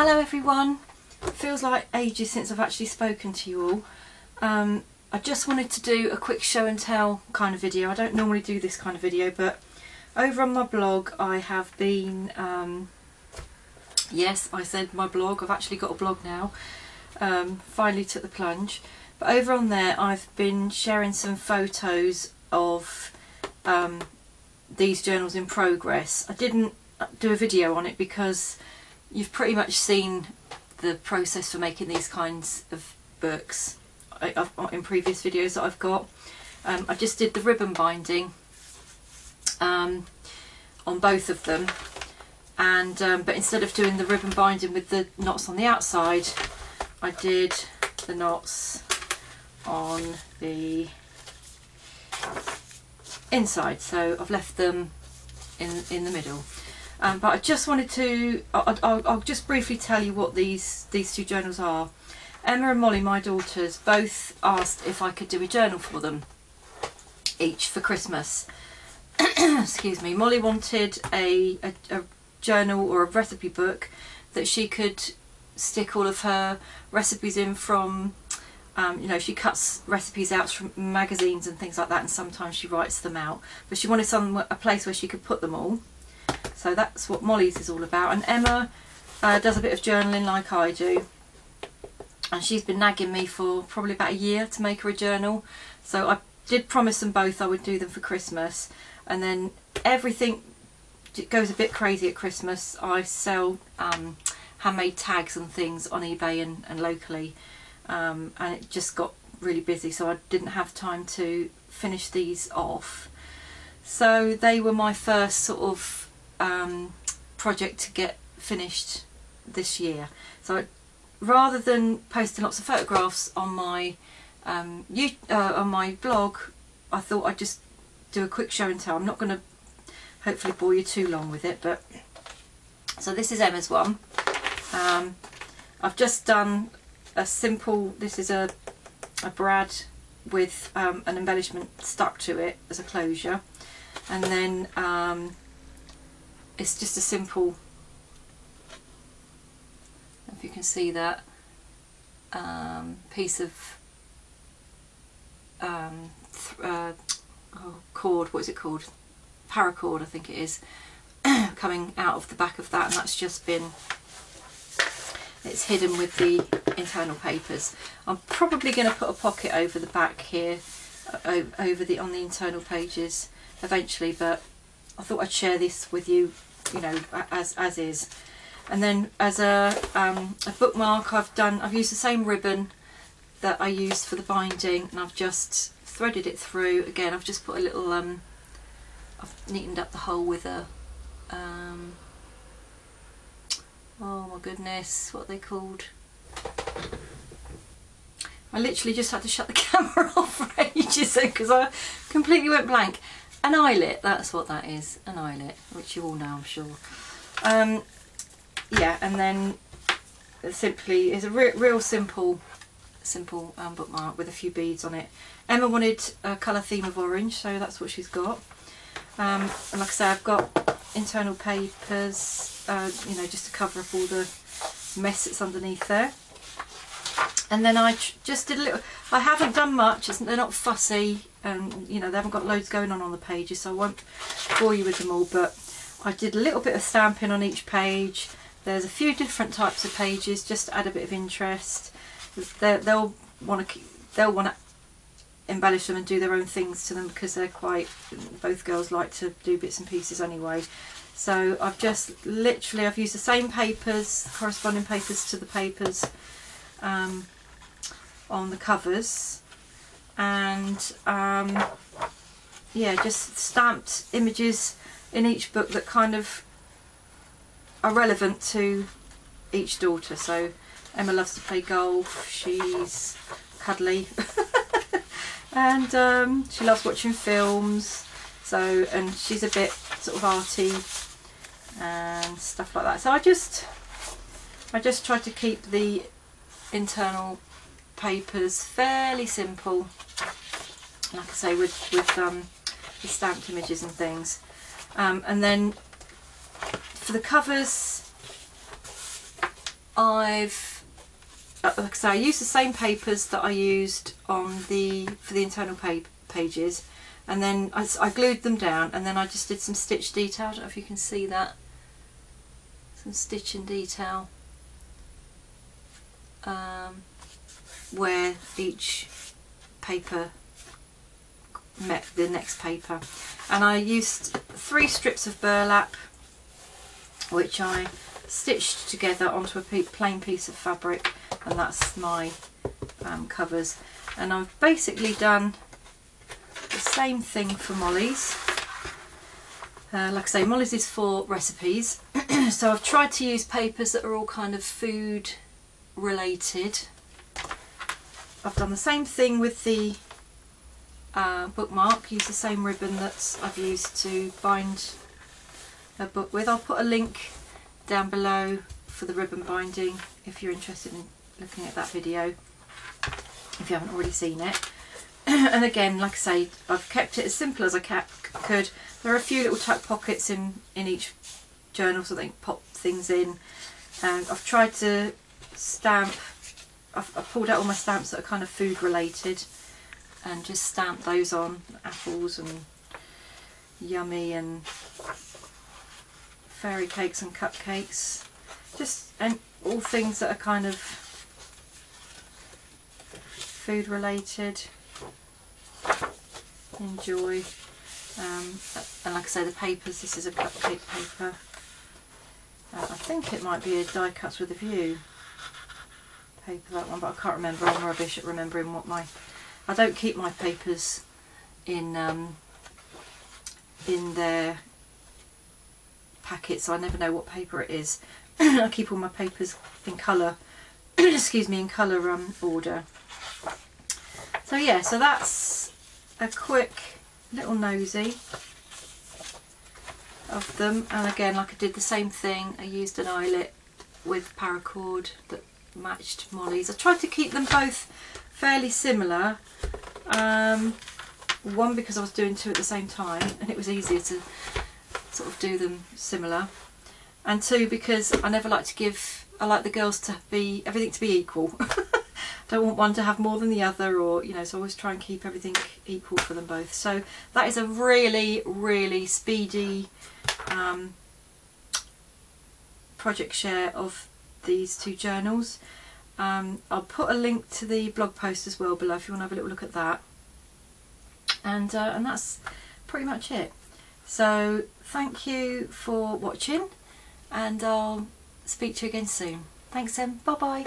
Hello everyone. It feels like ages since I've actually spoken to you all. I just wanted to do a quick show and tell kind of video. I don't normally do this kind of video, but over on my blog I have been, yes, I said my blog, I've actually got a blog now, finally took the plunge. But over on there I've been sharing some photos of these journals in progress. I didn't do a video on it because you've pretty much seen the process for making these kinds of books in previous videos that I've got. I just did the ribbon binding on both of them, and but instead of doing the ribbon binding with the knots on the outside, I did the knots on the inside, so I've left them in the middle. But I just wanted to, I'll just briefly tell you what these two journals are. Emma and Molly, my daughters, both asked if I could do a journal for them, each for Christmas. Excuse me. Molly wanted a journal or a recipe book that she could stick all of her recipes in from, you know, she cuts recipes out from magazines and things like that, and sometimes she writes them out. But she wanted a place where she could put them all. So that's what Molly's is all about. And Emma does a bit of journaling like I do, and she's been nagging me for probably about a year to make her a journal. So I did promise them both I would do them for Christmas, and then everything goes a bit crazy at Christmas. I sell handmade tags and things on eBay and locally, and it just got really busy, so I didn't have time to finish these off. So they were my first sort of project to get finished this year. So rather than posting lots of photographs on my blog, I thought I'd just do a quick show and tell. I'm not going to hopefully bore you too long with it, but so this is Emma's one. I've just done a simple, this is a brad with an embellishment stuck to it as a closure, and then it's just a simple, if you can see that, piece of cord, what is it called? Paracord, I think it is, coming out of the back of that, and that's just been, it's hidden with the internal papers. I'm probably going to put a pocket over the back here, over the on the internal pages eventually, but I thought I'd share this with you, you know, as is. And then as a bookmark, I've used the same ribbon that I used for the binding, and I've just threaded it through. Again, I've just put a little I've neatened up the hole with a oh my goodness, what are they called? I literally just had to shut the camera off for ages because I completely went blank. An eyelet, that's what that is, an eyelet, which you all know, I'm sure. Yeah, and then simply is a real simple bookmark with a few beads on it. Emma wanted a colour theme of orange, so that's what she's got. And like I say, I've got internal papers, you know, just to cover up all the mess that's underneath there. And then I just did a little, I haven't done much, they're not fussy, and you know, they haven't got loads going on the pages, so I won't bore you with them all, but I did a little bit of stamping on each page. There's a few different types of pages just to add a bit of interest. They'll want to embellish them and do their own things to them because they're quite, both girls like to do bits and pieces anyway. So I've just literally, I've used the same papers, corresponding papers to the papers on the covers, and yeah, just stamped images in each book that kind of are relevant to each daughter. So Emma loves to play golf, she's cuddly and she loves watching films, so, and she's a bit sort of arty and stuff like that. So I just tried to keep the internal papers fairly simple, like I say, with the stamped images and things. And then for the covers, I've, like I say, I used the same papers that I used on for the internal pages, and then I glued them down, and then I just did some stitch detail. I don't know if you can see that, some stitching detail where each paper met the next paper. And I used 3 strips of burlap, which I stitched together onto a plain piece of fabric, and that's my covers. And I've basically done the same thing for Molly's. Like I say, Molly's is for recipes, so I've tried to use papers that are all kind of food related. I've done the same thing with the bookmark, use the same ribbon that I've used to bind a book with. I'll put a link down below for the ribbon binding if you're interested in looking at that video, if you haven't already seen it. And again, like I say, I've kept it as simple as I could. There are a few little tuck pockets in each journal so they can pop things in. And I've tried to stamp, I've pulled out all my stamps that are kind of food related and just stamped those on, apples and yummy and fairy cakes and cupcakes, and all things that are kind of food related. Enjoy. And like I say, the papers, this is a cupcake paper. I think it might be a die cuts with a view paper, that one, but I can't remember. I'm rubbish at remembering what I don't keep my papers in their packets, so I never know what paper it is. I keep all my papers in colour, excuse me, in colour order. So yeah, so that's a quick little nosy of them. And again, like I did the same thing, I used an eyelet with paracord that matched Molly's. I tried to keep them both fairly similar, one because I was doing 2 at the same time and it was easier to sort of do them similar, and 2 because I never like to give, I like the girls to be, everything to be equal. Don't want one to have more than the other, or you know, so I always try and keep everything equal for them both. So that is a really, really speedy project share of these 2 journals. I'll put a link to the blog post as well below if you want to have a little look at that. And that's pretty much it. So thank you for watching, and I'll speak to you again soon. Thanks then, bye bye.